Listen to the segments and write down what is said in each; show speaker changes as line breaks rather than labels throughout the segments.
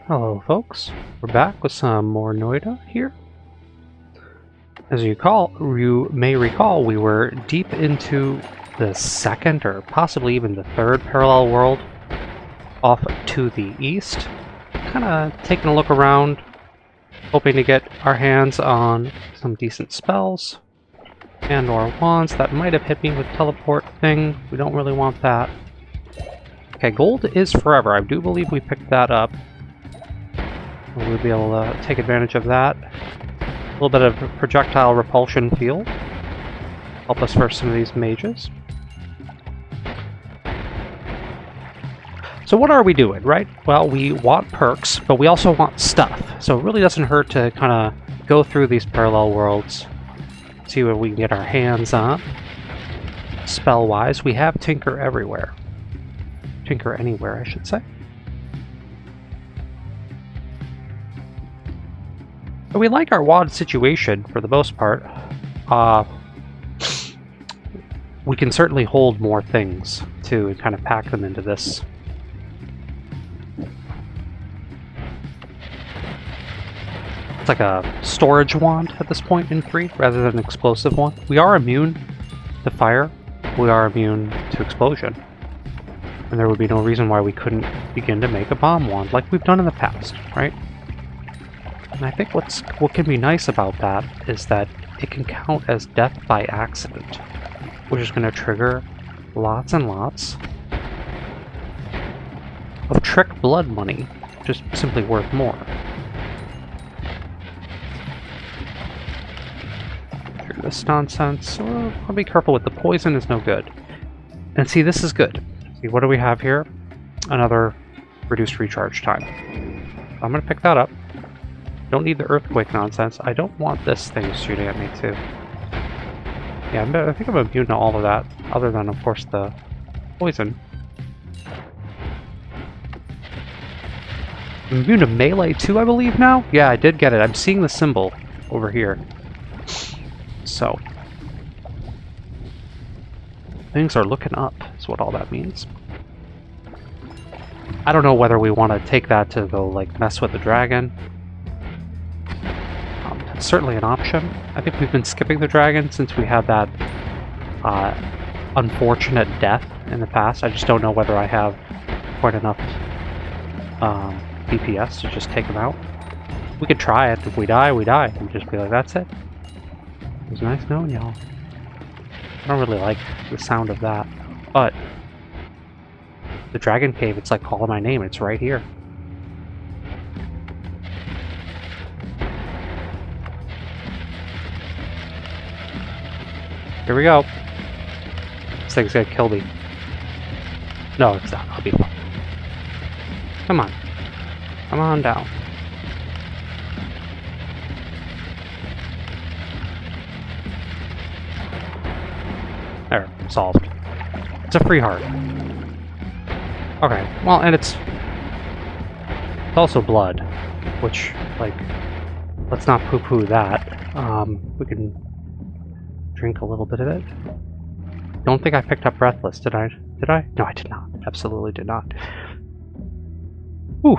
Hello folks, we're back with some more Noita here. As you may recall, we were deep into the second or possibly even the third parallel world off to the east. Kind of taking a look around, hoping to get our hands on some decent spells and or wands that might have hit me with teleport thing. We don't really want that. Okay, gold is forever. I do believe we picked that up. We'll be able to take advantage of that. A little bit of projectile repulsion field. Help us for some of these mages. So what are we doing, right? Well, we want perks, but we also want stuff. So it really doesn't hurt to kind of go through these parallel worlds, see what we can get our hands on. Spell-wise, we have Tinker everywhere. Tinker anywhere, I should say. But we like our wand situation for the most part. We can certainly hold more things too and kind of pack them into this. It's like a storage wand at this point in 3 rather than an explosive one. We are immune to fire. We are immune to explosion. And there would be no reason why we couldn't begin to make a bomb wand like we've done in the past, right? And I think what can be nice about that is that it can count as death by accident, which is going to trigger lots and lots of trick blood money, just simply worth more. Through this nonsense. I'll be careful with the poison, is no good. And see, this is good. See, what do we have here? Another reduced recharge time. I'm going to pick that up. Don't need the earthquake nonsense. I don't want this thing shooting at me too. Yeah, I think I'm immune to all of that, other than of course the poison. I'm immune to melee too, I believe now? Yeah, I did get it. I'm seeing the symbol over here. So things are looking up, is what all that means. I don't know whether we want to take that to go like mess with the dragon. It's certainly an option. I think we've been skipping the dragon since we had that unfortunate death in the past. I just don't know whether I have quite enough DPS to just take him out. We could try it. If we die, we die. And just be like, that's it. It was nice knowing y'all. I don't really like the sound of that. But the dragon cave, it's like calling my name. It's right here. Here we go. This thing's gonna kill me. No, it's not. I'll be fine. Come on. Come on down. There. Solved. It's a free heart. Okay. Well, and it's also blood. Which, like, let's not poo-poo that. We can drink a little bit of it. Don't think I picked up Breathless, did I? Did I? No, I did not. Absolutely did not. Whew.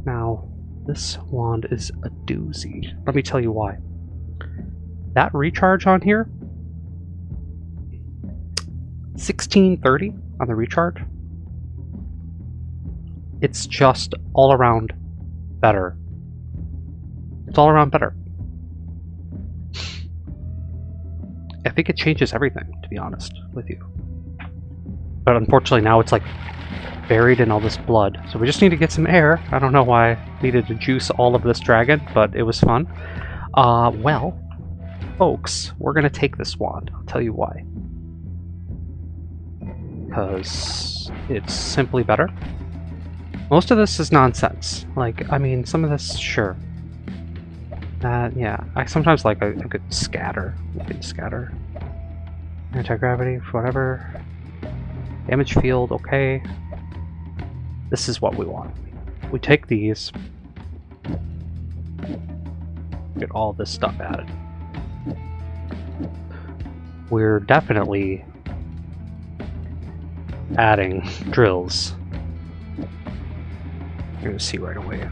Now, this wand is a doozy. Let me tell you why. That recharge on here, 1630 on the recharge. It's just all around better. It's all around better. I think it changes everything, to be honest with you. But unfortunately now it's like buried in all this blood. So we just need to get some air. I don't know why I needed to juice all of this dragon, but it was fun. Well, folks, we're going to take this wand. I'll tell you why. Because it's simply better. Most of this is nonsense. Like, I mean, some of this, sure. Yeah, I sometimes like a good scatter. You can scatter. Anti-gravity, whatever. Damage field, okay. This is what we want. We take these. Get all this stuff added. We're definitely adding drills You're gonna see right away.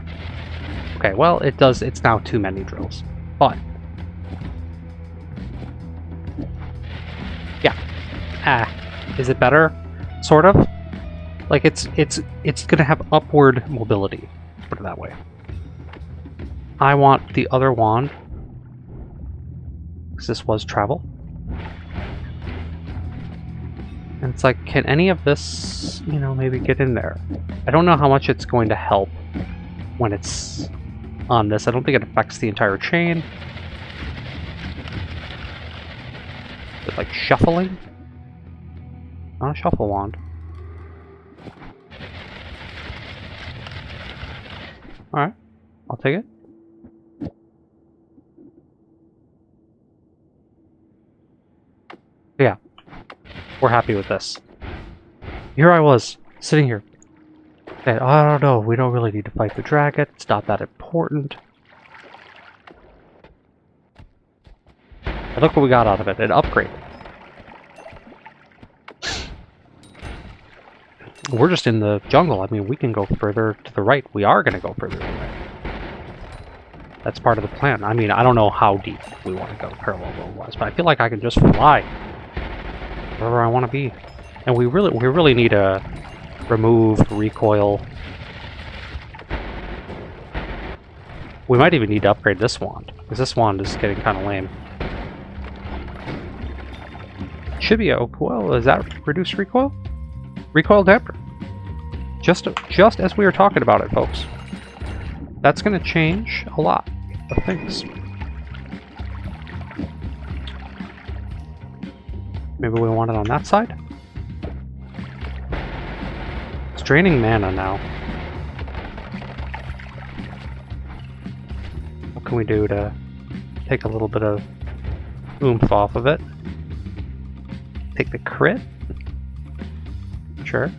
Okay, well, it does. It's now too many drills, but yeah. Is it better? Sort of. Like it's gonna have upward mobility. Put it that way. I want the other wand, because this was travel. And it's like, can any of this, you know, maybe get in there? I don't know how much it's going to help when it's on this. I don't think it affects the entire chain. It's like shuffling. Not a shuffle wand. Alright, I'll take it. Yeah. We're happy with this. Here I was, sitting here. And I don't know, we don't really need to fight the dragon. It's not that important. And look what we got out of it, an upgrade. We're just in the jungle. I mean, we can go further to the right. We are going to go further to the right. That's part of the plan. I mean, I don't know how deep we want to go parallel world-wise, but I feel like I can just fly wherever I want to be. And we really need to remove recoil. We might even need to upgrade this wand, because this wand is getting kind of lame. Should be a well. Is that reduced recoil? Recoil damper. Just as we were talking about it, folks. That's going to change a lot of things. Maybe we want it on that side? It's draining mana now. What can we do to take a little bit of oomph off of it? Take the crit? Sure.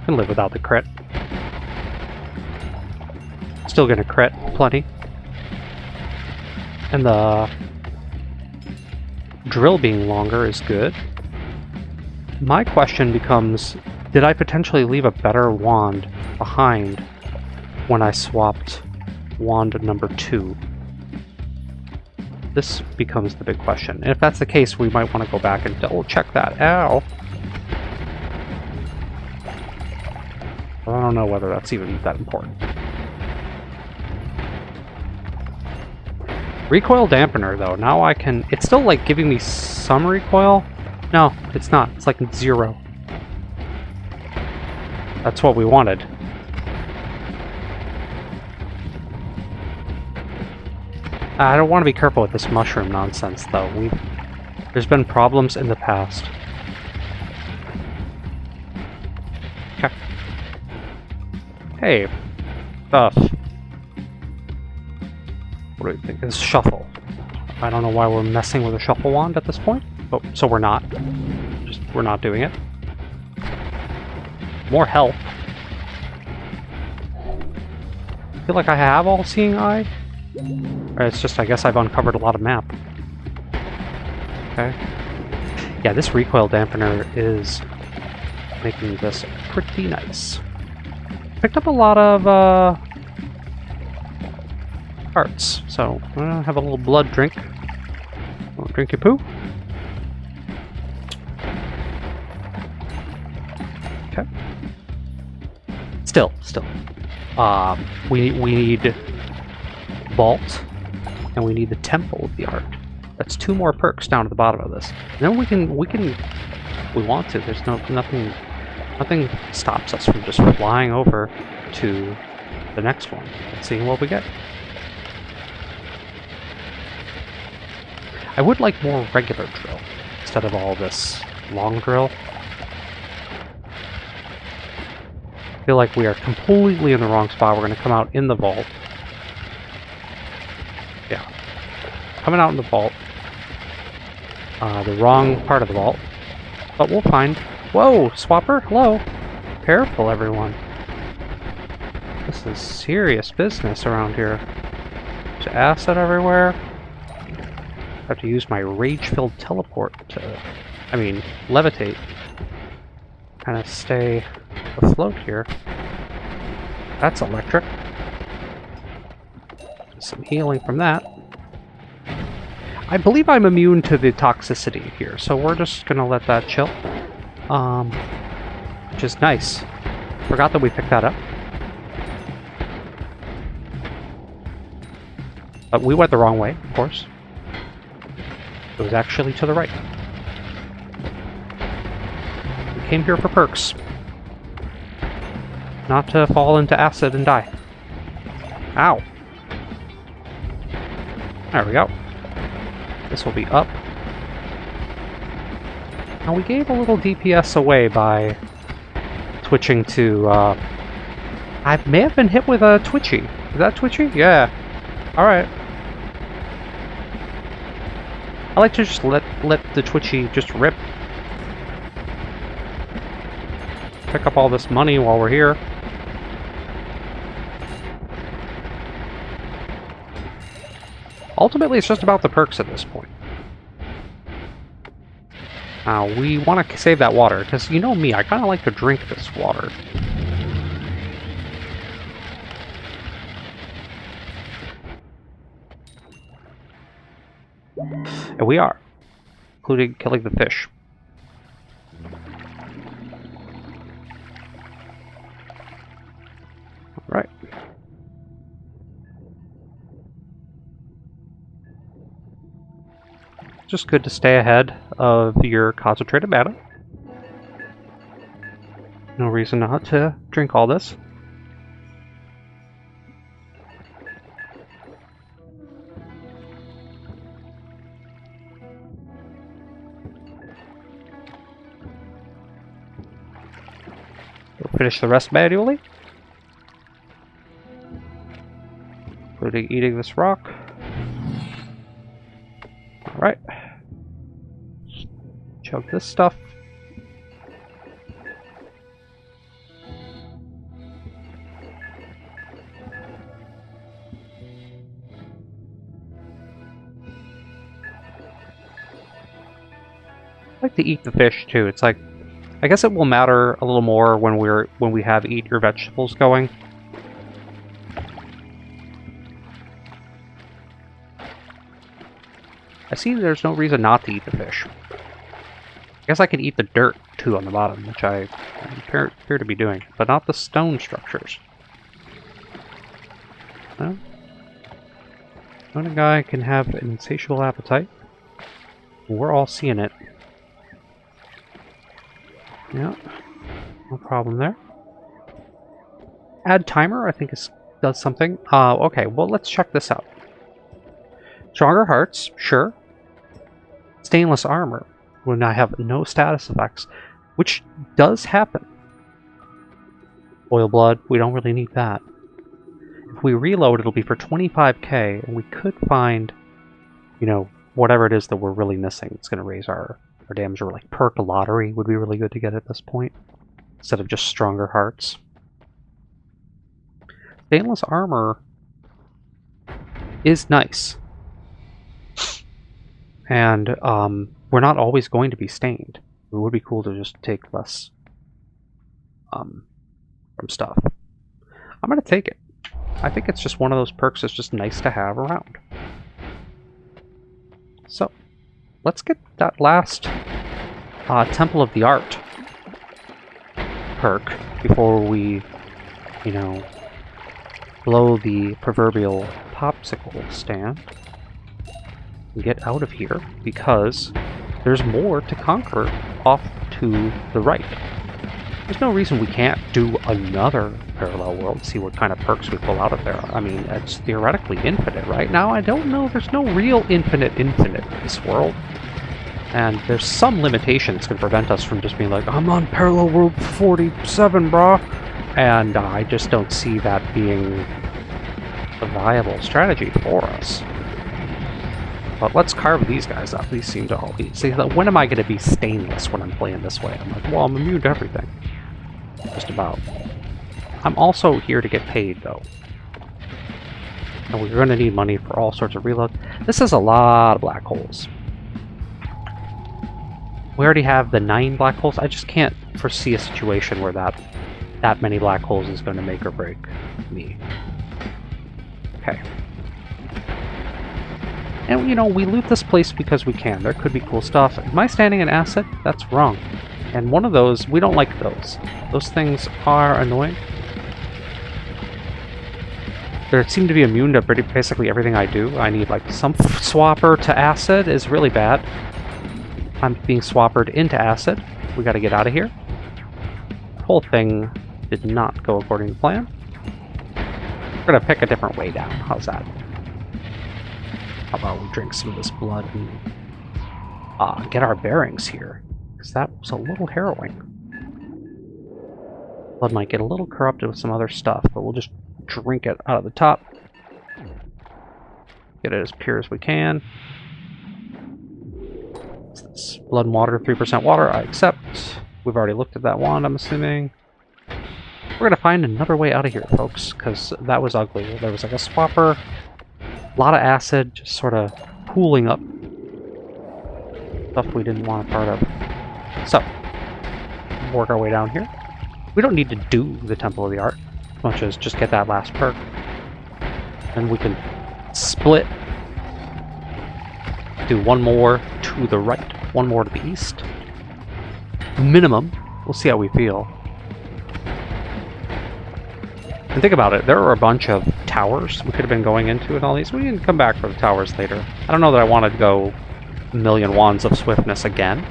Can live without the crit. Still gonna crit plenty. And the drill being longer is good. My question becomes, did I potentially leave a better wand behind when I swapped wand number 2? This becomes the big question. And if that's the case, we might want to go back and double check that. Ow! I don't know whether that's even that important. Recoil dampener, though. Now I can... It's still, like, giving me some recoil. No, it's not. It's, like, 0. That's what we wanted. I don't want to be careful with this mushroom nonsense, though. There's been problems in the past. Okay. Hey, stuff. What do you think? It's shuffle. I don't know why we're messing with a shuffle wand at this point. Oh, so we're not. We're not doing it. More help. I feel like I have all-seeing eye. Or it's just, I guess I've uncovered a lot of map. Okay. Yeah, this recoil dampener is making this pretty nice. Picked up a lot of hearts, so I'm gonna have a little blood drink. Wanna drink your poo? Okay. Still. We need Vault, and we need the Temple of the Art. That's 2 more perks down at the bottom of this. And then we can, we want to. There's nothing stops us from just flying over to the next one and seeing what we get. I would like more regular drill instead of all this long drill. I feel like we are completely in the wrong spot. We're going to come out in the vault. Yeah. Coming out in the vault. The wrong part of the vault. But we'll find... Whoa! Swapper? Hello! Careful, everyone. This is serious business around here. There's acid everywhere. I have to use my rage-filled teleport to... levitate. kind of stay afloat here. That's electric. Some healing from that. I believe I'm immune to the toxicity here, so we're just gonna let that chill. Which is nice. Forgot that we picked that up. But we went the wrong way, of course. It was actually to the right. We came here for perks. Not to fall into acid and die. Ow. There we go. This will be up. Now we gave a little DPS away by twitching to, I may have been hit with a Twitchy. Is that Twitchy? Yeah. Alright. I like to just let the Twitchy just rip. Pick up all this money while we're here. Ultimately, it's just about the perks at this point. Now, we want to save that water, because you know me, I kind of like to drink this water. And we are, including killing the fish. Alright. Just good to stay ahead of your concentrated mana. No reason not to drink all this. We'll finish the rest manually, including eating this rock. Alright. Chug this stuff. I like to eat the fish too. It's like, I guess it will matter a little more when we have eat your vegetables going. I see there's no reason not to eat the fish. I guess I could eat the dirt too on the bottom, which I appear to be doing, but not the stone structures. No? When a guy can have an insatiable appetite, we're all seeing it. Yeah, no problem there. Add timer, I think does something. Okay, well let's check this out. Stronger hearts, sure. Stainless armor, when I have no status effects, which does happen. Oil blood, we don't really need that. If we reload, it'll be for 25k, and we could find, you know, whatever it is that we're really missing. It's going to raise our damage, or like perk lottery would be really good to get at this point, instead of just stronger hearts. Stainless armor is nice. And we're not always going to be stained. It would be cool to just take less from stuff. I'm going to take it. I think it's just one of those perks that's just nice to have around. So, let's get that last Temple of the Art perk before we, you know, blow the proverbial popsicle stand. Get out of here, because there's more to conquer off to the right. There's no reason we can't do another parallel world, see what kind of perks we pull out of there. I mean, it's theoretically infinite right now. I don't know, there's no real infinite in this world. And there's some limitation that's going to prevent us from just being like, I'm on parallel world 47, brah. And I just don't see that being a viable strategy for us. But let's carve these guys up. These seem to all be... See, when am I going to be stainless when I'm playing this way? I'm like, well, I'm immune to everything. Just about. I'm also here to get paid, though. And we're going to need money for all sorts of reload. This is a lot of black holes. We already have the 9 black holes. I just can't foresee a situation where that many black holes is going to make or break me. Okay. And, you know, we loot this place because we can. There could be cool stuff. Am I standing in acid? That's wrong. And one of those, we don't like those. Those things are annoying. They seem to be immune to basically everything I do. I need, like, some swapper to acid is really bad. I'm being swappered into acid. We gotta get out of here. The whole thing did not go according to plan. We're gonna pick a different way down. How's that? How about we drink some of this blood and get our bearings here? Because that was a little harrowing. Blood might get a little corrupted with some other stuff, but we'll just drink it out of the top. Get it as pure as we can. What's this? Blood and water, 3% water, I accept. We've already looked at that wand, I'm assuming. We're gonna find another way out of here, folks, because that was ugly. There was like a swapper, a lot of acid, just sort of pooling up. Stuff we didn't want a part of. So, work our way down here. We don't need to do the Temple of the Art, as much as just get that last perk. And we can split. Do one more to the right, one more to the east. Minimum. We'll see how we feel. And think about it, there are a bunch of towers we could have been going into and all these. We can come back for the towers later. I don't know that I want to go a million wands of swiftness again.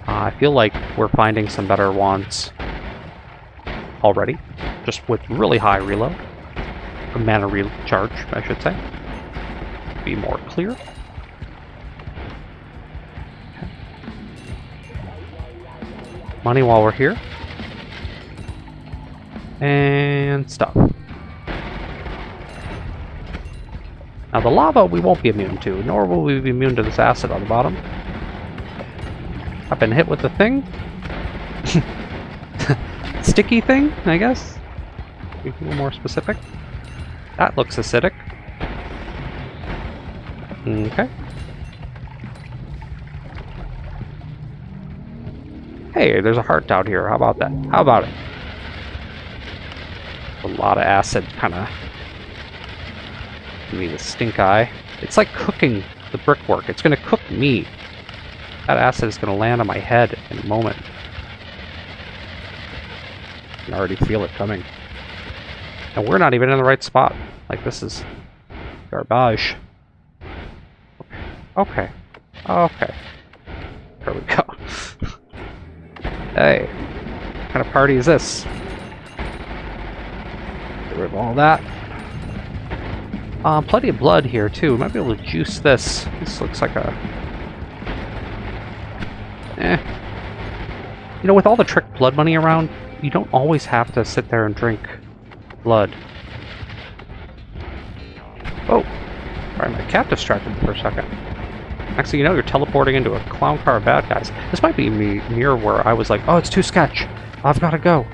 I feel like we're finding some better wands already, just with really high reload. Or mana recharge, I should say. Be more clear. Okay. Money while we're here. And stuff. Now the lava we won't be immune to, nor will we be immune to this acid on the bottom. I've been hit with the thing. Sticky thing, I guess? Be a little more specific. That looks acidic. Okay. Hey, there's a heart out here. How about that? How about it? A lot of acid, kind of. Give me the stink eye. It's like cooking the brickwork. It's going to cook me. That acid is going to land on my head in a moment. I can already feel it coming. And we're not even in the right spot. Like, this is garbage. Okay. Okay. There we go. Hey. What kind of party is this? Get rid of all that. Plenty of blood here, too. We might be able to juice this. This looks like a... You know, with all the trick blood money around, you don't always have to sit there and drink blood. Oh! Sorry, my cat distracted me for a second. Next thing you know, you're teleporting into a clown car of bad guys. This might be me near where I was like, oh, it's too sketch. I've got to go.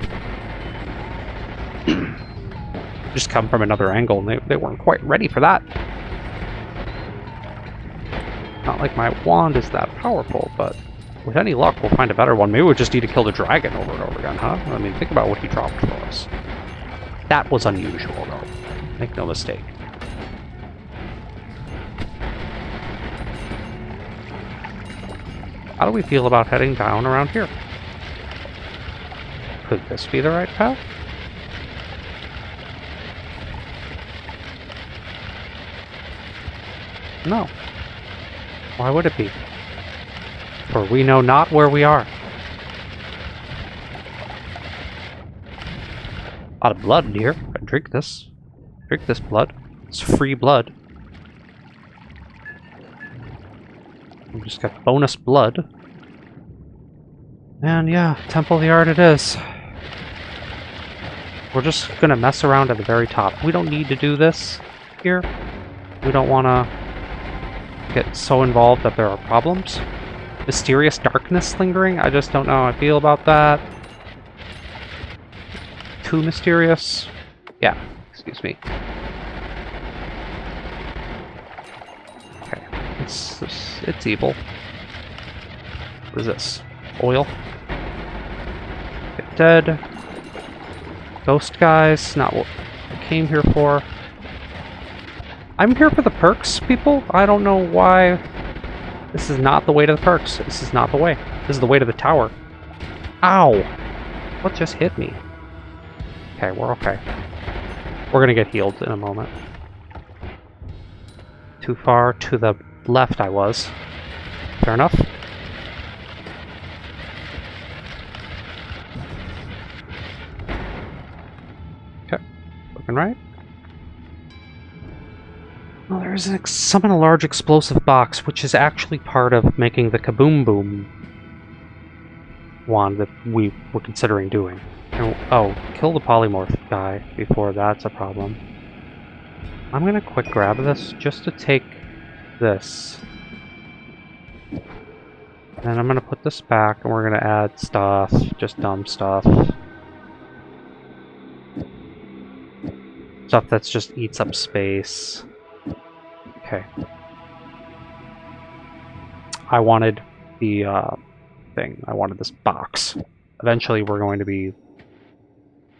Just come from another angle, and they weren't quite ready for that. Not like my wand is that powerful, but with any luck, we'll find a better one. Maybe we just need to kill the dragon over and over again, huh? I mean, think about what he dropped for us. That was unusual, though. Make no mistake. How do we feel about heading down around here? Could this be the right path? No. Why would it be? For we know not where we are. A lot of blood in here. I drink this. Drink this blood. It's free blood. We just got bonus blood. And yeah, Temple of the Art it is. We're just gonna mess around at the very top. We don't need to do this here. We don't want to get so involved that there are problems. Mysterious darkness lingering? I just don't know how I feel about that. Too mysterious? Yeah, excuse me. Okay, it's evil. What is this? Oil? Get dead. Ghost guys, not what I came here for. I'm here for the perks, people. I don't know why. This is not the way to the perks. This is not the way. This is the way to the tower. Ow! What just hit me? Okay, we're okay. We're gonna get healed in a moment. Too far to the left I was. Fair enough. Okay, looking right. Well, there's summon a large explosive box, which is actually part of making the Kaboom Boom wand that we were considering doing. And, oh, kill the polymorph guy before that's a problem. I'm gonna quick grab this just to take this. And I'm gonna put this back and we're gonna add stuff, just dumb stuff. Stuff that's just eats up space. Okay. I wanted the thing. I wanted this box. Eventually we're going to be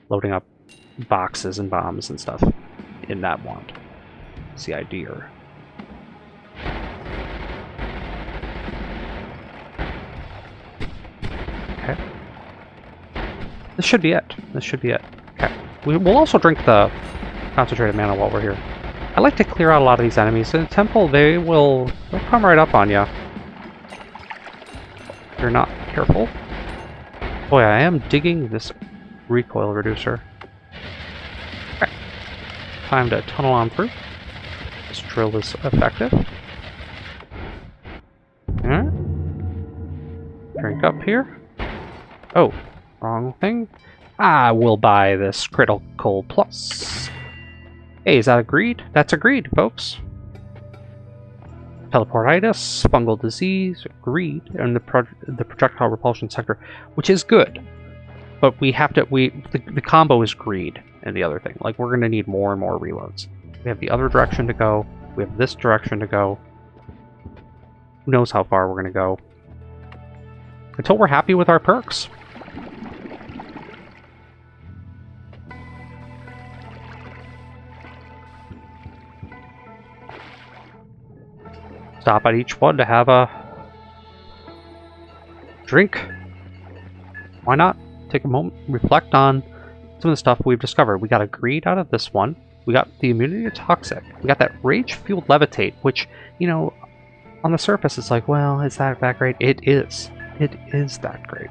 loading up boxes and bombs and stuff in that wand. That's the idea. Okay. This should be it. This should be it. Okay. We'll also drink the concentrated mana while we're here. I like to clear out a lot of these enemies. In the temple, they'll come right up on you. If you're not careful. Boy, I am digging this recoil reducer. Okay. Time to tunnel on through. This drill is effective. Alright. Drink up here. Oh, wrong thing. I will buy this critical plus. Hey, is that agreed? That's agreed, folks. Teleportitis, fungal disease, agreed, and the projectile repulsion sector, which is good. But we have to, the combo is greed and the other thing. Like, we're going to need more and more reloads. We have the other direction to go. We have this direction to go. Who knows how far we're going to go. Until we're happy with our perks. Stop at each one to have a drink. Why not? Take a moment, reflect on some of the stuff we've discovered. We got a greed out of this one. We got the immunity to toxic. We got that rage-fueled levitate, which, you know, on the surface it's like, well, is that great? It is. It is that great.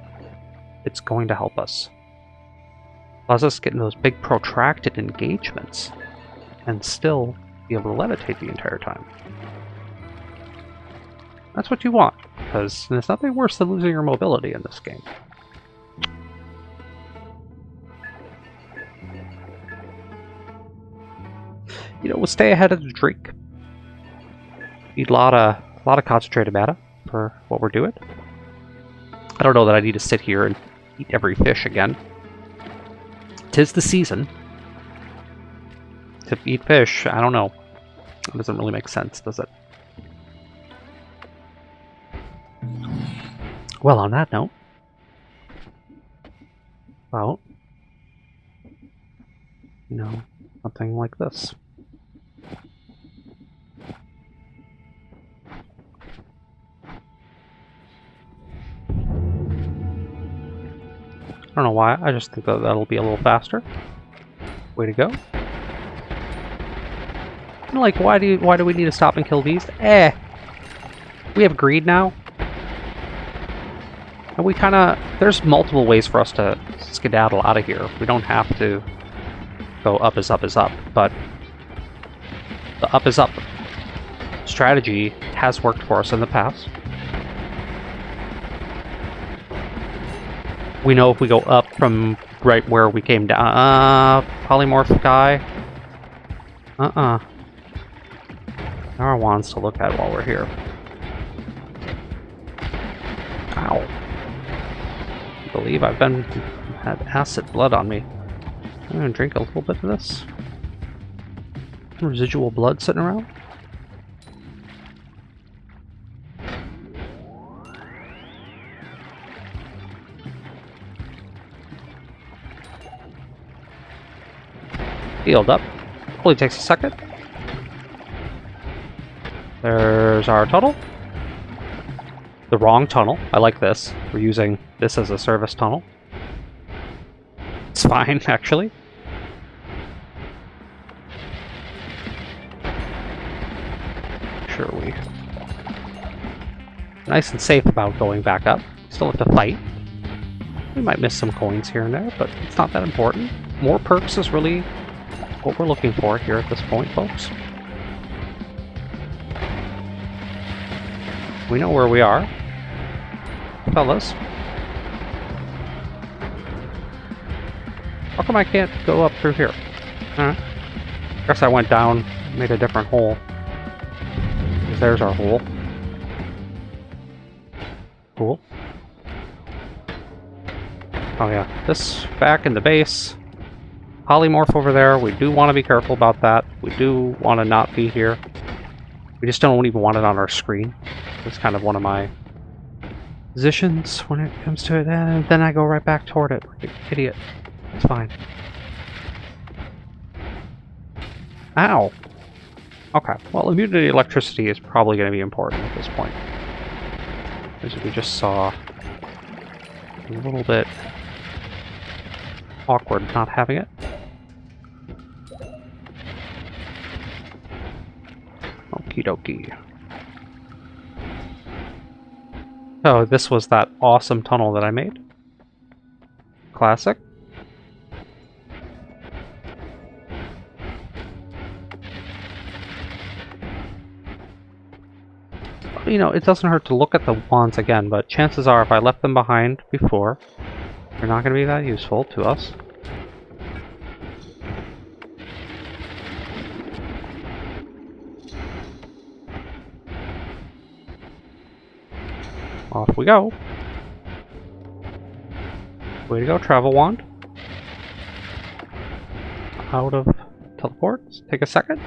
It's going to help us. Allows us to get in those big protracted engagements and still be able to levitate the entire time. That's what you want, because there's nothing worse than losing your mobility in this game. You know, we'll stay ahead of the drink. Need a lot of concentrated mana for what we're doing. I don't know that I need to sit here and eat every fish again. 'Tis the season to eat fish. I don't know. It doesn't really make sense, does it? Well, on that note, well, you know, something like this. I don't know why, I just think that that'll be a little faster. Way to go. And like, why do we need to stop and kill these? We have greed now. And we kinda, there's multiple ways for us to skedaddle out of here. We don't have to go up is up is up, but the up is up strategy has worked for us in the past. We know if we go up from right where we came down. Polymorph guy. There are wands to look at while we're here. Ow. I believe I've had acid blood on me. I'm gonna drink a little bit of this. Residual blood sitting around. Healed up. Only takes a second. There's our tunnel. The wrong tunnel. I like this. We're using this as a service tunnel. It's fine, actually. Sure, we nice and safe about going back up. Still have to fight. We might miss some coins here and there, but it's not that important. More perks is really what we're looking for here at this point, folks. We know where we are, fellas. How come I can't go up through here? Guess I went down, made a different hole. There's our hole. Cool. Oh yeah, this back in the base. Polymorph over there. We do want to be careful about that. We do want to not be here. We just don't even want it on our screen. It's kind of one of my positions when it comes to it. And then I go right back toward it like an idiot. It's fine. Ow! Okay, well, immunity to electricity is probably going to be important at this point. As we just saw, a little bit awkward not having it. Okie dokie. Oh, this was that awesome tunnel that I made. Classic. You know, it doesn't hurt to look at the wands again, but chances are if I left them behind before, they're not going to be that useful to us. Off we go. Way to go, travel wand. Out of teleports. Take a second.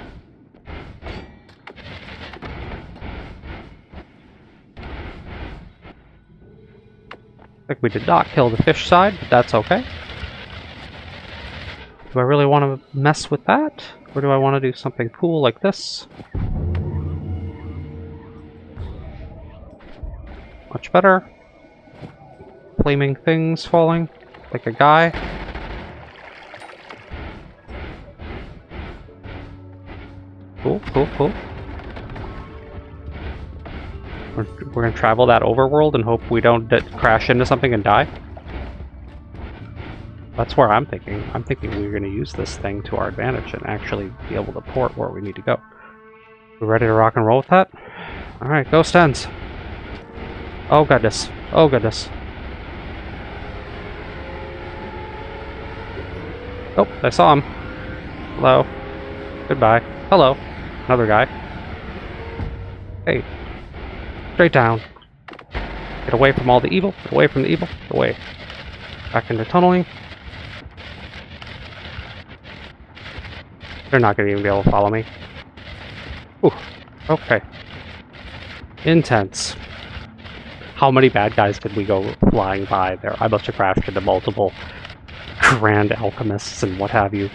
I think we did not kill the fish side, but that's okay. Do I really want to mess with that? Or do I want to do something cool like this? Much better. Flaming things falling like a guy. Cool, cool, cool. We're gonna travel that overworld and hope we don't crash into something and die. That's where I'm thinking. I'm thinking we're gonna use this thing to our advantage and actually be able to port where we need to go. We ready to rock and roll with that? Alright, go StehnZ. Oh goodness. Oh goodness. Oh, I saw him. Hello. Goodbye. Hello. Another guy. Hey. Straight down. Get away from all the evil. Get away from the evil. Get away. Back into tunneling. They're not going to even be able to follow me. Ooh. Okay. Intense. How many bad guys did we go flying by there? I must have crashed into multiple grand alchemists and what have you.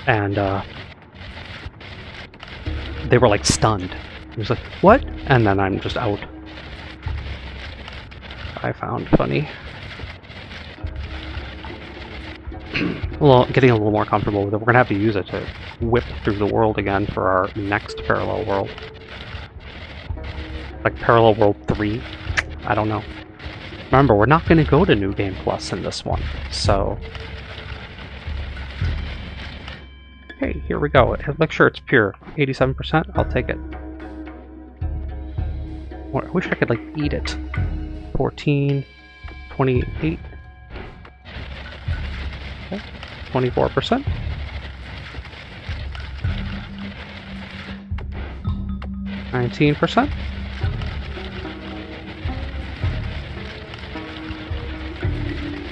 And, they were like stunned. It was like, what? And then I'm just out. I found funny. Well, getting a little more comfortable with it. We're gonna have to use it to whip through the world again for our next parallel world. Like parallel world 3. I don't know. Remember, we're not gonna go to New Game Plus in this one, so. Okay, here we go. Make sure it's pure. 87%. I'll take it. I wish I could like eat it. 14, 28, okay, 24%. %.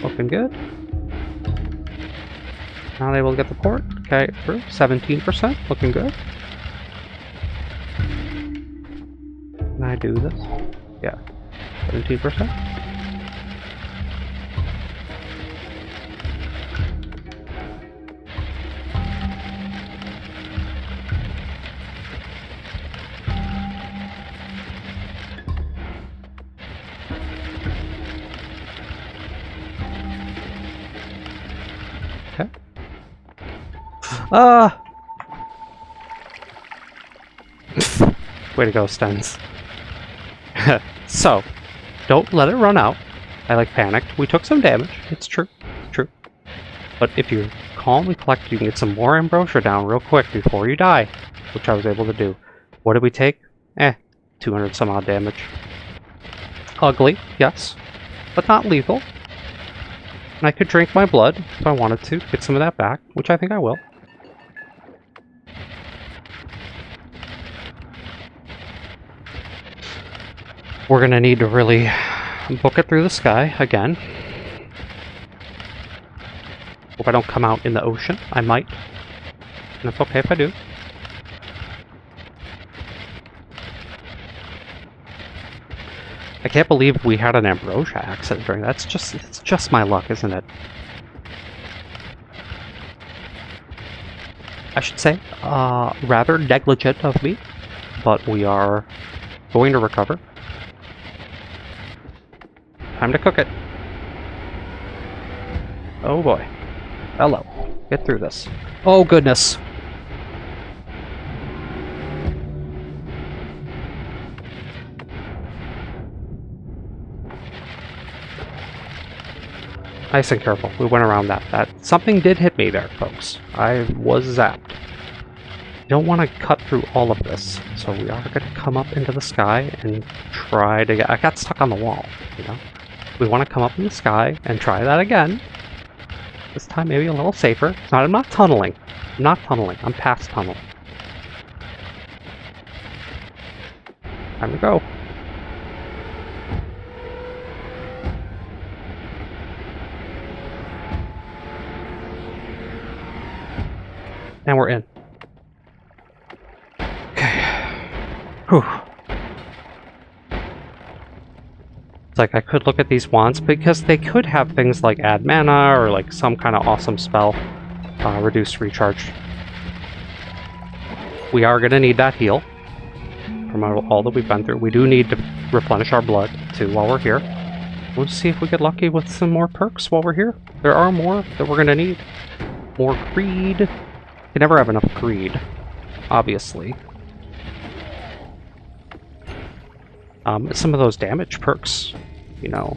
Looking good. Not able to get the port. Okay, through 17%. Looking good. Can I do this? Yeah. 17%. Okay. Way to go, StehnZ. So, don't let it run out. I panicked. We took some damage. It's true. It's true. But if you calmly collect, you can get some more ambrosia down real quick before you die, which I was able to do. What did we take? 200 some odd damage. Ugly, yes, but not lethal. And I could drink my blood if I wanted to get some of that back, which I think I will. We're gonna need to really book it through the sky again. Hope I don't come out in the ocean. I might. And it's okay if I do. I can't believe we had an ambrosia accident during that. It's just my luck, isn't it? I should say, rather negligent of me, but we are going to recover. Time to cook it. Oh boy. Hello. Get through this. Oh goodness. Nice and careful. We went around that. Something did hit me there, folks. I was zapped. You don't want to cut through all of this, so we are going to come up into the sky and try to get... I got stuck on the wall, you know? We want to come up in the sky and try that again. This time maybe a little safer. I'm not tunneling. I'm not tunneling. I'm past tunnel. Time to go. And we're in. Okay. Whew. It's like I could look at these wands because they could have things like add mana or like some kind of awesome spell. Reduce recharge. We are going to need that heal from all that we've been through. We do need to replenish our blood too while we're here. We'll see if we get lucky with some more perks while we're here. There are more that we're going to need. More greed. You never have enough greed, obviously. Some of those damage perks, you know,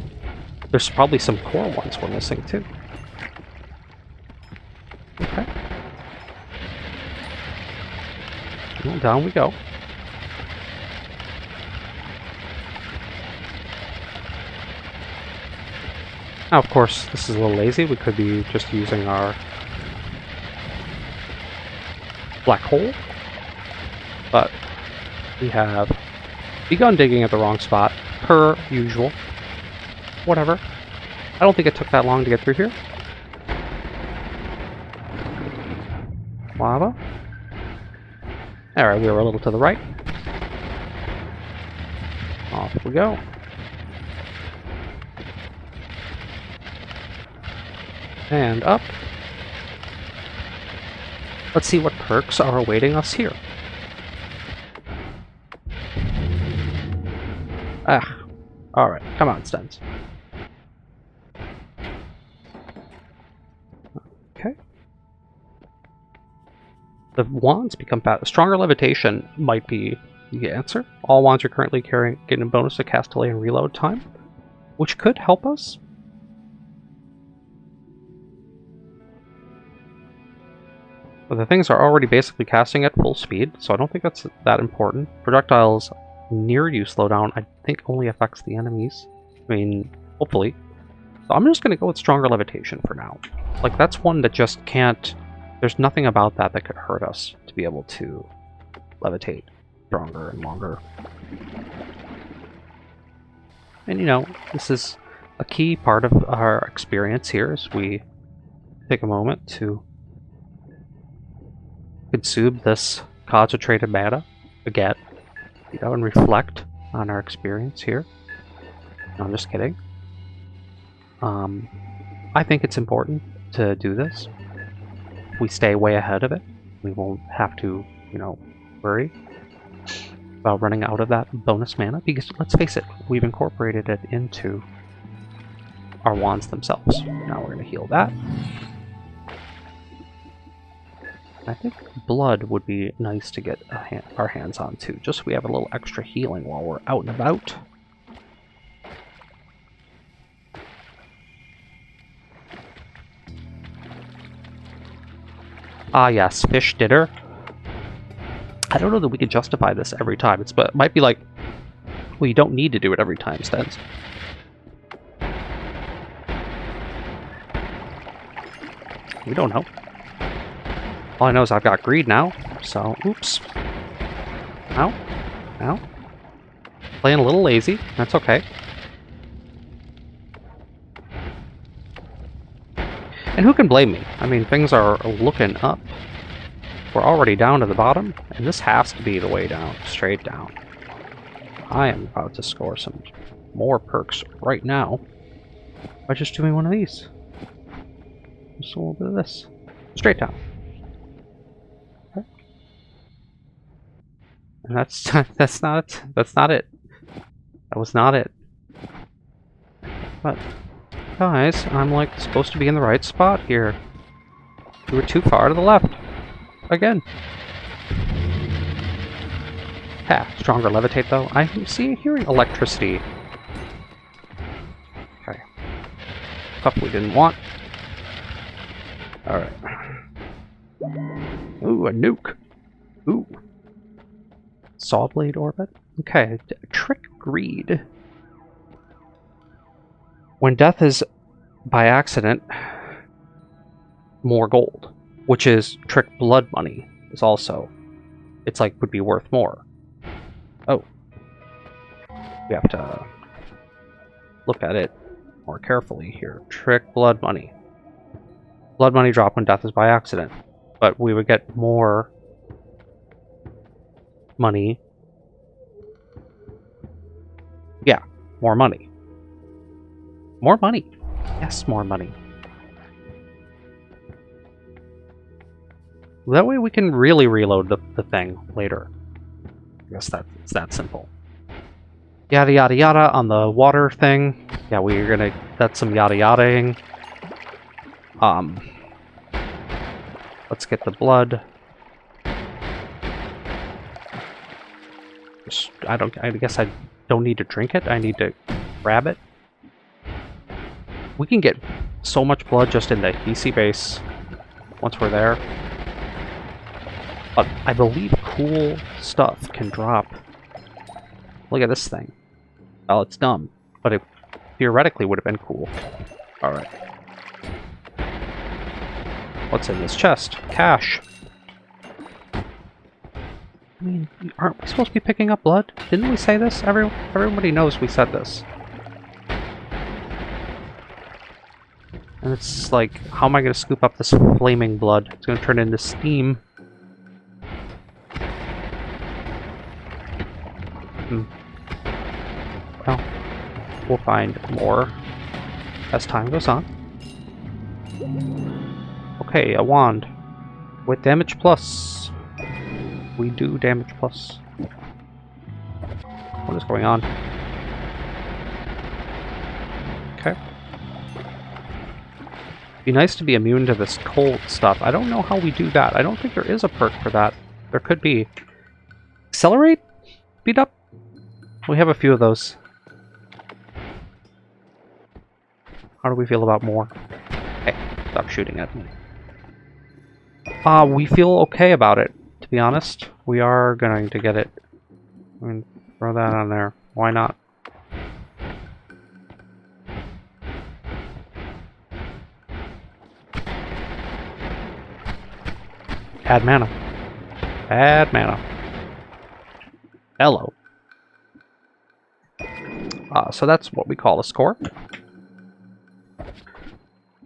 there's probably some core ones we're missing too. Okay. Well, down we go. Now, of course, this is a little lazy. We could be just using our black hole, but we have begun digging at the wrong spot, per usual. Whatever. I don't think it took that long to get through here. Lava. Alright, we were a little to the right. Off we go. And up. Let's see what perks are awaiting us here. Alright, come on, StehnZ. Okay. The wands become fast. Stronger levitation might be the answer. All wands are currently getting a bonus to cast delay and reload time, which could help us. But the things are already basically casting at full speed, so I don't think that's that important. Projectiles near you slowdown, I think, only affects the enemies. I mean, hopefully. So I'm just going to go with stronger levitation for now. Like, that's one that just can't... There's nothing about that that could hurt us to be able to levitate stronger and longer. And, you know, this is a key part of our experience here as we take a moment to consume this concentrated mana again, you know, and reflect on our experience here. No, I'm just kidding. I think it's important to do this. If we stay way ahead of it, we won't have to, you know, worry about running out of that bonus mana, because let's face it, we've incorporated it into our wands themselves. Now we're going to heal that. I think blood would be nice to get our hands on too, just so we have a little extra healing while we're out and about. Ah yes, fish dinner. I don't know that we could justify this every time. It might be like, well, you don't need to do it every time, StehnZ. We don't know. All I know is I've got greed now, so oops. Ow. Ow. Playing a little lazy, that's okay. And who can blame me? I mean, things are looking up. We're already down to the bottom, and this has to be the way down, straight down. I am about to score some more perks right now by just doing one of these. Just a little bit of this. Straight down. Okay. And that's not it. That was not it. But guys, I'm like supposed to be in the right spot here. We were too far to the left. Again. Ha, stronger levitate though. I see hearing electricity. Okay. Stuff we didn't want. Alright. Ooh, a nuke. Ooh. Sawblade orbit. Okay, trick greed. When death is by accident, more gold, which is trick blood money is also, it's like would be worth more. Oh. We have to look at it more carefully here. Trick blood money. Blood money drop when death is by accident, but we would get more money. Yeah, more money. More money. Yes, more money. That way we can really reload the thing later. I guess it's that simple. Yada yada yada on the water thing. Yeah, we're gonna... That's some yada yada-ing. Let's get the blood. I guess I don't need to drink it. I need to grab it. We can get so much blood just in the EC base once we're there. But I believe cool stuff can drop. Look at this thing. Well, it's dumb, but it theoretically would have been cool. Alright. What's in this chest? Cash. I mean, aren't we supposed to be picking up blood? Didn't we say this? Everybody knows we said this. And it's like, how am I going to scoop up this flaming blood? It's going to turn into steam. Well, we'll find more as time goes on. Okay, a wand with damage plus. We do damage plus. What is going on? Okay. Be nice to be immune to this cold stuff. I don't know how we do that. I don't think there is a perk for that. There could be. Accelerate? Speed up? We have a few of those. How do we feel about more? Hey, stop shooting at me. We feel okay about it, to be honest. We are going to get it. I mean, throw that on there. Why not? Add mana. Add mana. Hello. So that's what we call a score.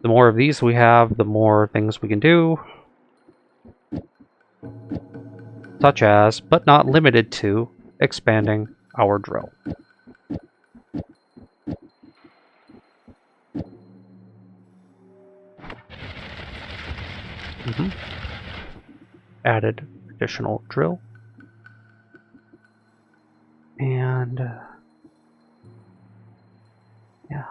The more of these we have, the more things we can do. Such as, but not limited to, expanding our drill. Added additional drill. And yeah.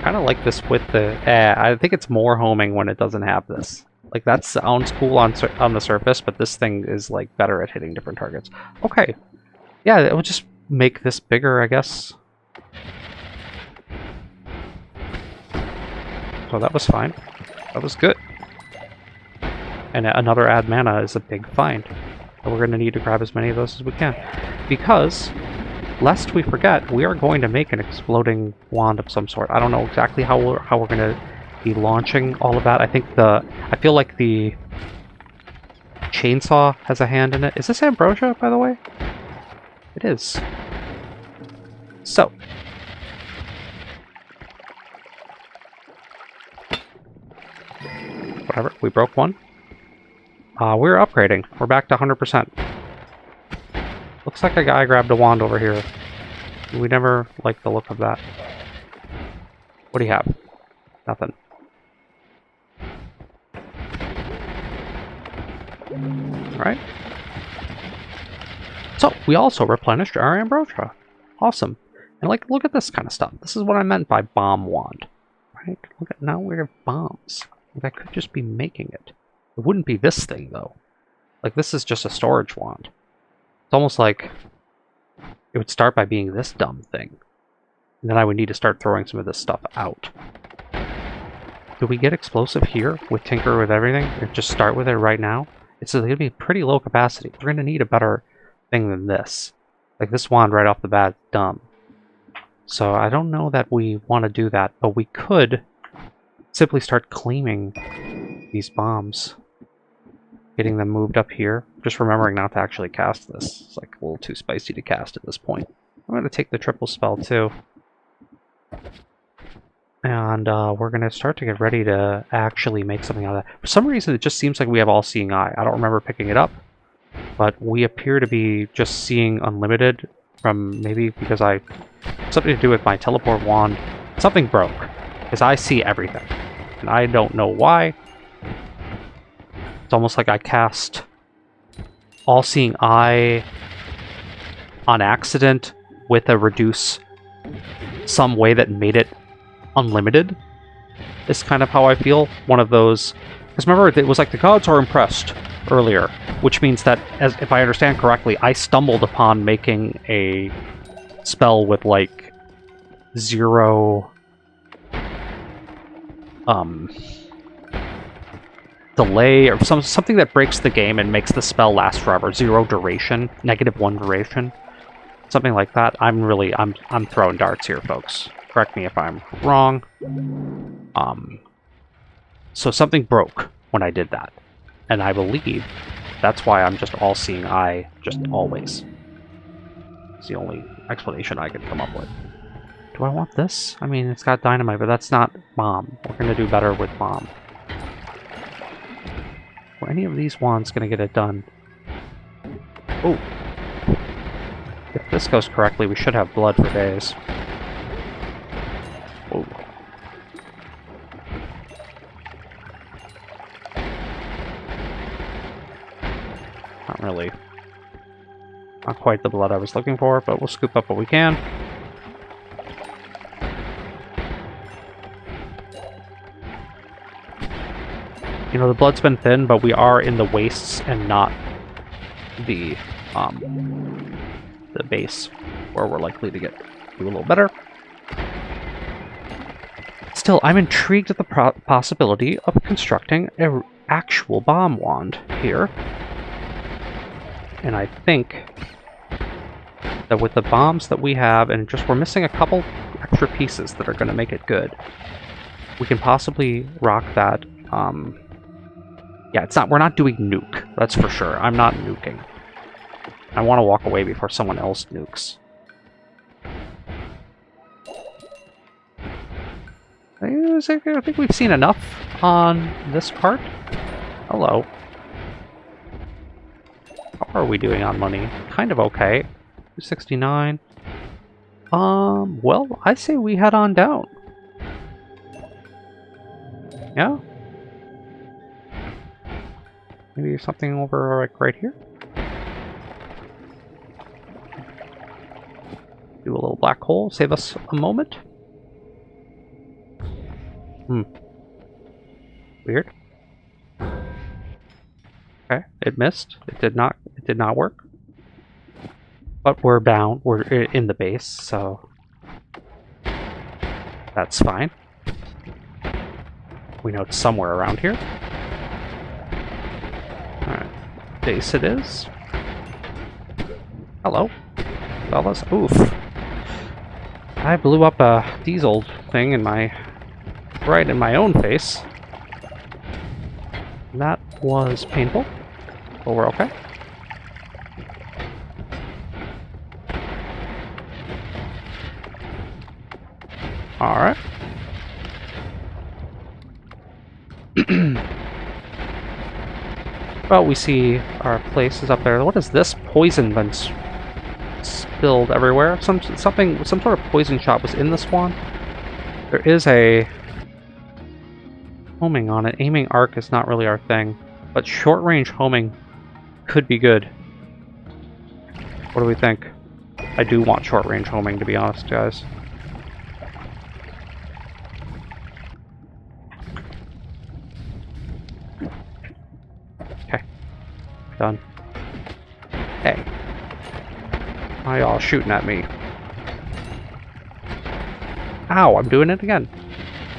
kind of like this with the... I think it's more homing when it doesn't have this. Like, that sounds cool on the surface, but this thing is, like, better at hitting different targets. Okay. Yeah, it will just make this bigger, I guess. So that was fine. That was good. And another add mana is a big find. So we're going to need to grab as many of those as we can. Because, lest we forget, we are going to make an exploding wand of some sort. I don't know exactly how we're going to be launching all of that. I feel like the chainsaw has a hand in it. Is this ambrosia, by the way? It is. So. Whatever, we broke one. We're upgrading. We're back to 100%. Looks like a guy grabbed a wand over here. We never liked the look of that. What do you have? Nothing. Alright. So, we also replenished our ambrosia. Awesome. And like, look at this kind of stuff. This is what I meant by bomb wand. Right? Look at, now we have bombs. Like, I could just be making it. It wouldn't be this thing, though. Like, this is just a storage wand. It's almost like it would start by being this dumb thing. And then I would need to start throwing some of this stuff out. Do we get explosive here with Tinker with everything? Or just start with it right now? It's going to be pretty low capacity. We're going to need a better thing than this. Like, this wand right off the bat, dumb. So I don't know that we want to do that, but we could simply start claiming these bombs. Getting them moved up here. Just remembering not to actually cast this. It's like a little too spicy to cast at this point. I'm going to take the triple spell too. And we're going to start to get ready to actually make something out of that. For some reason, it just seems like we have All-Seeing Eye. I don't remember picking it up, but we appear to be just seeing unlimited from maybe because something to do with my teleport wand. Something broke, because I see everything. And I don't know why. It's almost like I cast All-Seeing Eye on accident with a reduce some way that made it unlimited. Is kind of how I feel. One of those... Because remember, it was like the gods are impressed earlier, which means that, as if I understand correctly, I stumbled upon making a spell with like 0 delay or something that breaks the game and makes the spell last forever. 0 duration, -1 duration, something like that. I'm throwing darts here, folks. Correct me if I'm wrong. So something broke when I did that, and I believe that's why I'm just All-Seeing Eye, just always. It's the only explanation I could come up with. Do I want this? I mean, it's got dynamite, but that's not bomb. We're gonna do better with bomb. Were any of these wands gonna get it done? Oh. If this goes correctly, we should have blood for days. Oh. Not really. Not quite the blood I was looking for, but we'll scoop up what we can. You know, the blood's been thin, but we are in the wastes and not the base, where we're likely to do a little better. Still, I'm intrigued at the possibility of constructing an actual bomb wand here. And I think that with the bombs that we have, and we're missing a couple extra pieces that are going to make it good, we can possibly rock that. Yeah, we're not doing nuke, that's for sure. I'm not nuking. I want to walk away before someone else nukes. I think we've seen enough on this part. Hello. How are we doing on money? Kind of okay. 269. Well, I say we head on down. Yeah? Maybe something over like right here? Do a little black hole, save us a moment. Weird. Okay, it missed. It did not work. But we're bound. We're in the base, so that's fine. We know it's somewhere around here. Alright. Base it is. Hello. Fellas. Oof. I blew up a diesel thing right in my own face. That was painful. But we're okay. Alright. Well, we see our places up there. What is this? Poison been spilled everywhere. Some sort of poison shot was in the spawn. There is a homing on it. Aiming arc is not really our thing, but short range homing could be good. What do we think? I do want short range homing, to be honest, guys. Done. Hey. Why y'all shooting at me? Ow, I'm doing it again.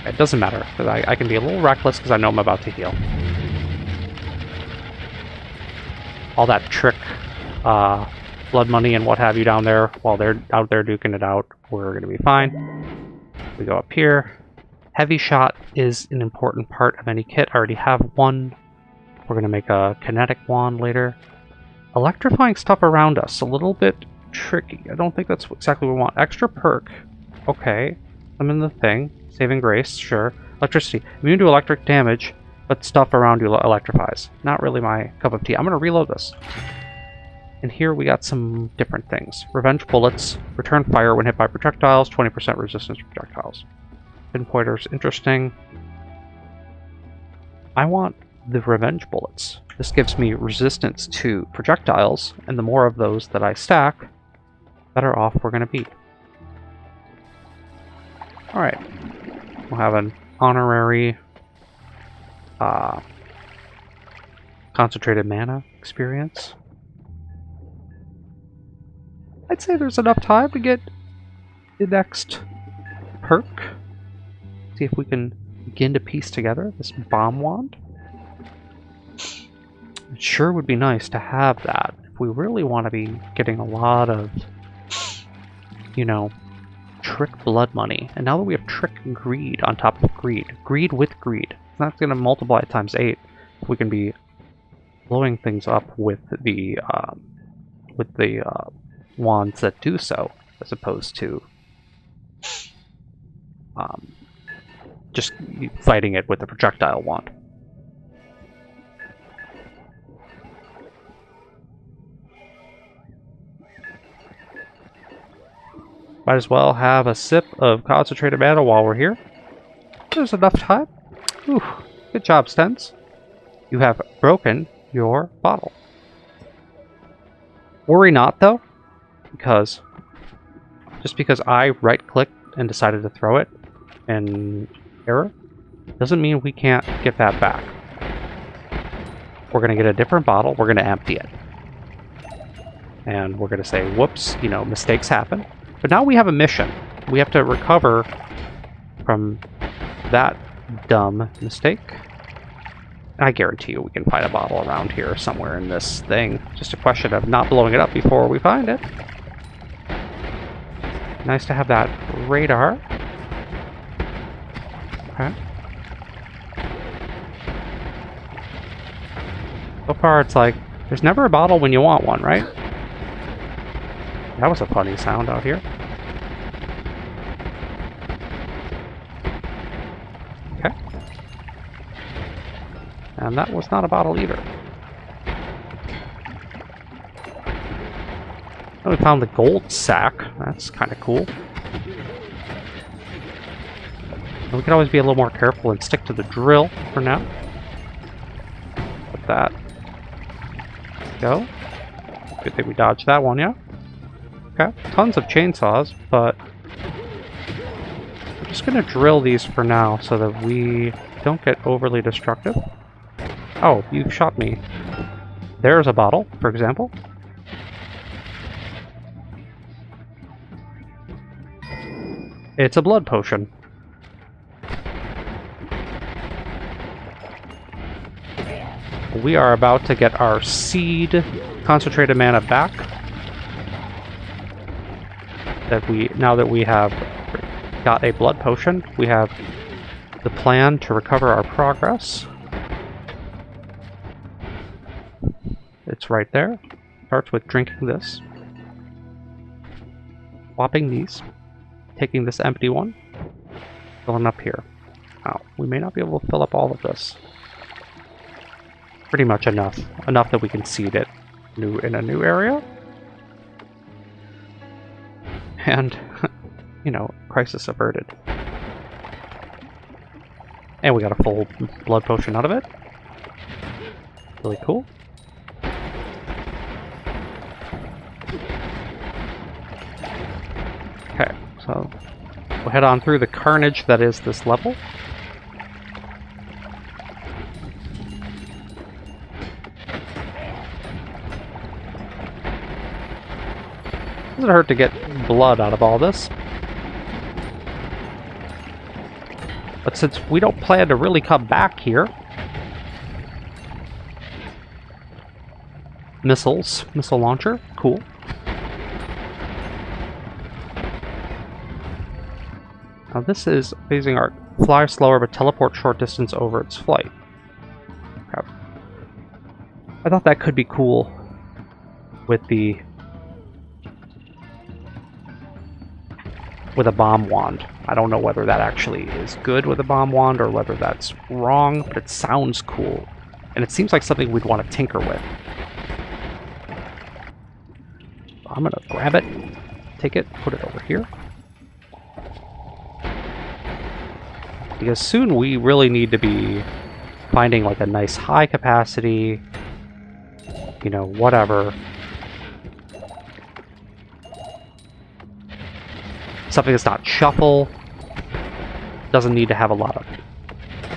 It doesn't matter, because I can be a little reckless because I know I'm about to heal. All that trick, blood money and what have you down there, while they're out there duking it out, we're going to be fine. We go up here. Heavy shot is an important part of any kit. I already have one. We're going to make a kinetic wand later. Electrifying stuff around us, a little bit tricky. I don't think that's exactly what we want. Extra perk. Okay. I'm in the thing. Saving grace, sure. Electricity. Immune to electric damage, but stuff around you electrifies. Not really my cup of tea. I'm going to reload this. And here we got some different things. Revenge bullets. Return fire when hit by projectiles. 20% resistance to projectiles. Pinpointer's interesting. I want the revenge bullets. This gives me resistance to projectiles, and the more of those that I stack, better off we're going to be. Alright. We'll have an honorary concentrated mana experience. I'd say there's enough time to get the next perk. See if we can begin to piece together this bomb wand. It sure would be nice to have that if we really want to be getting a lot of, you know, trick blood money. And now that we have trick greed on top of greed, greed with greed, that's going to multiply times 8. We can be blowing things up with the wands that do so, as opposed to just fighting it with a projectile wand. Might as well have a sip of concentrated mana while we're here. There's enough time. Whew. Good job, StehnZ. You have broken your bottle. Worry not, though, because just because I right-clicked and decided to throw it in error, doesn't mean we can't get that back. We're going to get a different bottle. We're going to empty it. And we're going to say, whoops, you know, mistakes happen. But now we have a mission. We have to recover from that dumb mistake. I guarantee you we can find a bottle around here somewhere in this thing. Just a question of not blowing it up before we find it. Nice to have that radar. Okay. So far it's like, there's never a bottle when you want one, right? That was a funny sound out here. Okay. And that was not a bottle either. Oh, we found the gold sack. That's kind of cool. And we can always be a little more careful and stick to the drill for now. Let that go. Good thing we dodged that one, yeah? Okay, tons of chainsaws, but just going to drill these for now so that we don't get overly destructive. Oh, you shot me. There's a bottle, for example. It's a blood potion. We are about to get our seed concentrated mana back. Now that we have got a blood potion, we have the plan to recover our progress. It's right there. Starts with drinking this, swapping these, taking this empty one, filling up here. Now, we may not be able to fill up all of this. Pretty much enough that we can seed it in a new area. And, you know, crisis averted. And we got a full blood potion out of it. Really cool. Okay, so we'll head on through the carnage that is this level. Doesn't hurt to get blood out of all this. But since we don't plan to really come back here... Missile launcher, cool. Now this is Phasing Art. Fly slower but teleport short distance over its flight. Okay. I thought that could be cool with a bomb wand. I don't know whether that actually is good with a bomb wand or whether that's wrong, but it sounds cool. And it seems like something we'd want to tinker with. I'm gonna grab it, take it, put it over here. Because soon we really need to be finding like a nice high capacity, you know, whatever. Something that's not shuffle. Doesn't need to have a lot of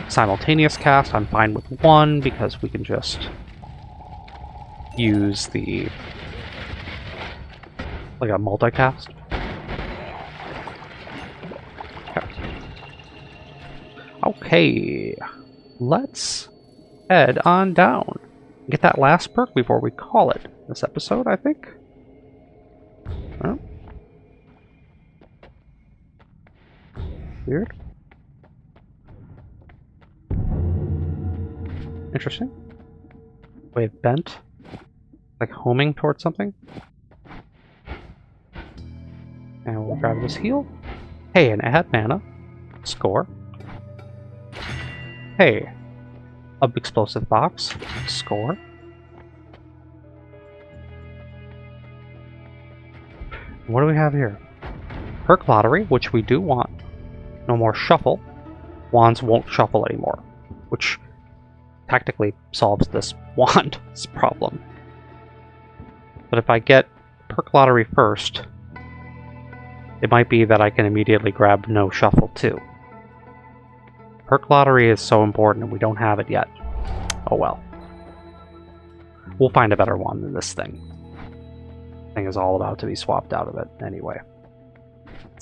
simultaneous cast. I'm fine with one because we can just use the like a multicast. Okay, let's head on down. Get that last perk before we call it this episode, I think. Oh. Weird. Interesting. Wave bent. Like homing towards something. And we'll grab this heal. Hey, and add mana. Score. Hey, a explosive box. Score. What do we have here? Perk lottery, which we do want. No more shuffle. Wands won't shuffle anymore, which tactically solves this wand's problem. But if I get perk lottery first, it might be that I can immediately grab no shuffle too. Perk lottery is so important and we don't have it yet. Oh well. We'll find a better one than this thing. This thing is all about to be swapped out of it anyway.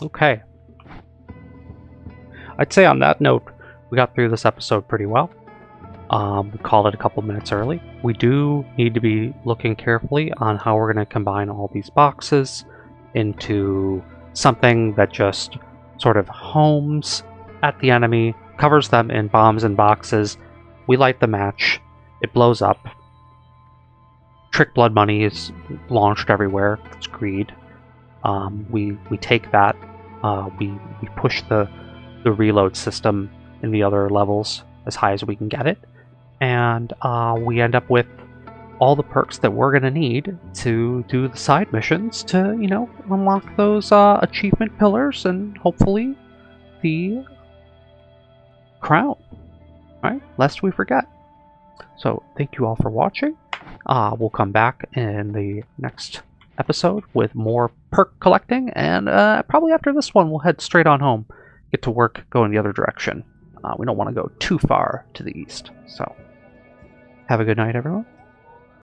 Okay. I'd say on that note, we got through this episode pretty well. We called it a couple minutes early. We do need to be looking carefully on how we're going to combine all these boxes into something that just sort of homes at the enemy, covers them in bombs and boxes. We light the match, it blows up. Trick blood money is launched everywhere. It's greed. We take that. We push the reload system in the other levels as high as we can get it, and we end up with all the perks that we're going to need to do the side missions to, you know, unlock those achievement pillars and hopefully the crown, right? Lest we forget. So thank you all for watching. We'll come back in the next episode with more perk collecting, and probably after this one we'll head straight on home get to work going the other direction. We don't want to go too far to the east. So, have a good night, everyone.